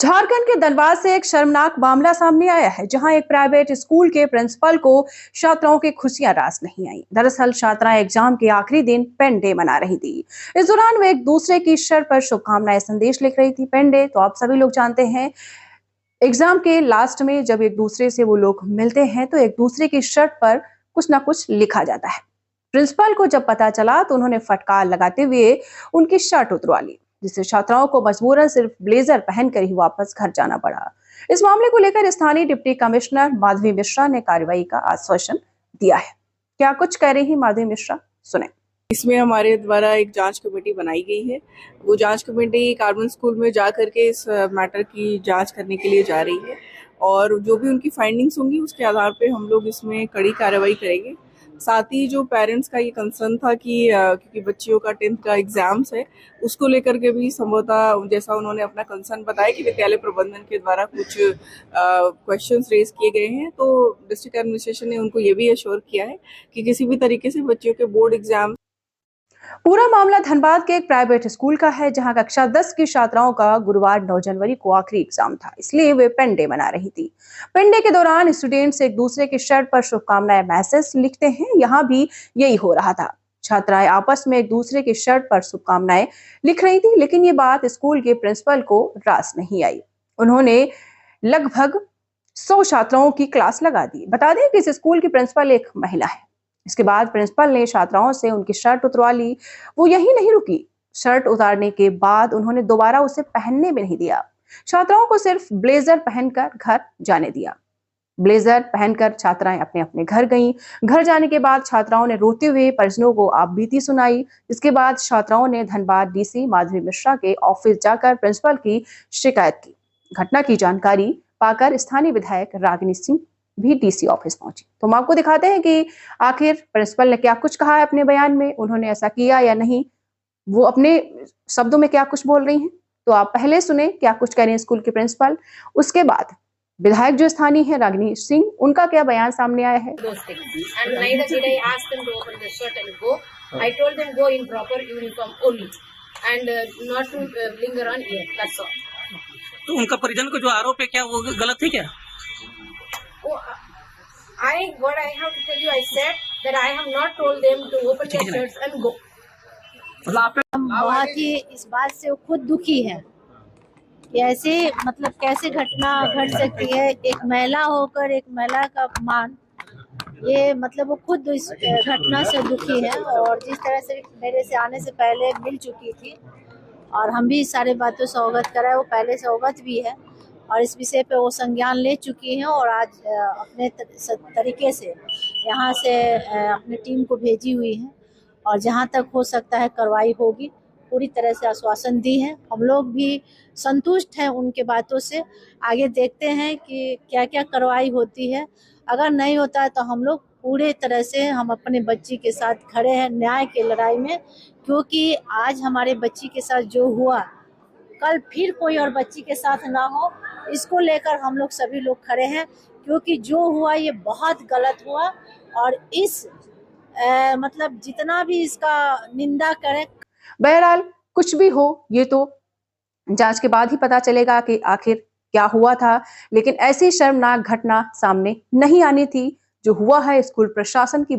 झारखंड के धनबाद से एक शर्मनाक मामला सामने आया है, जहां एक प्राइवेट स्कूल के प्रिंसिपल को छात्राओं की खुशियां रास नहीं आई। दरअसल छात्राएं एग्जाम के आखिरी दिन पेन डे मना रही थी। इस दौरान वे एक दूसरे की शर्ट पर शुभकामनाएं संदेश लिख रही थी। पेन डे तो आप सभी लोग जानते हैं, एग्जाम के लास्ट में जब एक दूसरे से वो लोग मिलते हैं तो एक दूसरे की शर्ट पर कुछ ना कुछ लिखा जाता है। प्रिंसिपल को जब पता चला तो उन्होंने फटकार लगाते हुए उनकी शर्ट उतरवा ली, जिससे छात्राओं को मजबूरन सिर्फ ब्लेजर पहनकर ही वापस घर जाना पड़ा। इस मामले को लेकर स्थानीय डिप्टी कमिश्नर माधवी मिश्रा ने कार्रवाई का आश्वासन दिया है। क्या कुछ कह रही हैं माधवी मिश्रा, सुने। इसमें हमारे द्वारा एक जांच कमेटी बनाई गई है। वो जांच कमेटी कार्बन स्कूल में जा करके इस मैटर की जांच करने के लिए जा रही है और जो भी उनकी फाइंडिंग्स होंगी उसके आधार पे हम लोग इसमें कड़ी कार्रवाई करेंगे। साथ ही जो पेरेंट्स का ये कंसर्न था कि क्योंकि बच्चियों का 10th का एग्जाम्स है, उसको लेकर के भी संभवतः जैसा उन्होंने अपना कंसर्न बताया कि विद्यालय प्रबंधन के द्वारा कुछ क्वेश्चंस रेज किए गए हैं, तो डिस्ट्रिक्ट एडमिनिस्ट्रेशन ने उनको ये भी एश्योर किया है कि किसी भी तरीके से बच्चियों के बोर्ड एग्जाम। पूरा मामला धनबाद के एक प्राइवेट स्कूल का है, जहां कक्षा 10 की छात्राओं का गुरुवार 9 जनवरी को आखिरी एग्जाम था, इसलिए वे पेन डे मना रही थी। पेन डे के दौरान स्टूडेंट्स एक दूसरे के शर्ट पर शुभकामनाएं मैसेज लिखते हैं, यहां भी यही हो रहा था। छात्राएं आपस में एक दूसरे के शर्ट पर शुभकामनाएं लिख रही थी, लेकिन ये बात स्कूल के प्रिंसिपल को रास नहीं आई। उन्होंने लगभग 100 छात्राओं की क्लास लगा दी। बता दें कि इस स्कूल की प्रिंसिपल एक महिला है। इसके बाद प्रिंसिपल ने छात्राओं से उनकी शर्ट उतरवा ली। वो यही नहीं रुकी, शर्ट उतारने के बाद उन्होंने दोबारा उसे पहनने भी नहीं दिया। छात्राओं को सिर्फ ब्लेजर पहनकर घर जाने दिया। ब्लेजर पहनकर छात्राएं अपने अपने घर गईं। घर जाने के बाद छात्राओं ने रोते हुए परिजनों को आपबीती सुनाई। इसके बाद छात्राओं ने धनबाद डीसी माधवी मिश्रा के ऑफिस जाकर प्रिंसिपल की शिकायत की। घटना की जानकारी पाकर स्थानीय विधायक रागिनी सिंह भी डीसी ऑफिस पहुंची। तो हम आपको दिखाते हैं कि आखिर प्रिंसिपल ने क्या कुछ कहा है अपने बयान में, उन्होंने ऐसा किया या नहीं, वो अपने शब्दों में क्या कुछ बोल रही हैं। तो आप पहले सुने क्या कुछ कह रहे हैं स्कूल के प्रिंसिपल, उसके बाद विधायक जो स्थानीय है रागिनी सिंह, उनका क्या बयान सामने आया है। तो उनका परिजन को जो आरोप है, क्या वो गलत है क्या? What I have to tell you, I said that I have not told them to open their shirts and go. हम बहुत ही इस बात से खुद दुखी है कि ऐसे मतलब कैसे घटना घट सकती है। एक महिला होकर एक महिला का अपमान, ये मतलब वो खुद इस घटना से दुखी है। और जिस तरह से मेरे से आने से पहले मिल चुकी थी और हम भी सारे बातों से अवगत कराए, वो पहले से अवगत भी है और इस विषय पे वो संज्ञान ले चुकी हैं और आज अपने तरीके से यहाँ से अपने टीम को भेजी हुई है और जहाँ तक हो सकता है कार्रवाई होगी, पूरी तरह से आश्वासन दी है। हम लोग भी संतुष्ट हैं उनके बातों से। आगे देखते हैं कि क्या क्या कार्रवाई होती है। अगर नहीं होता है तो हम लोग पूरे तरह से हम अपने बच्ची के साथ खड़े हैं न्याय की लड़ाई में, क्योंकि आज हमारे बच्ची के साथ जो हुआ, कल फिर कोई और बच्ची के साथ ना हो, इसको लेकर हम लोग सभी लोग खड़े हैं। क्योंकि जो हुआ ये बहुत गलत हुआ और इस मतलब जितना भी इसका निंदा करें। बहरहाल कुछ भी हो, ये तो जांच के बाद ही पता चलेगा कि आखिर क्या हुआ था, लेकिन ऐसी शर्मनाक घटना सामने नहीं आनी थी। जो हुआ है स्कूल प्रशासन की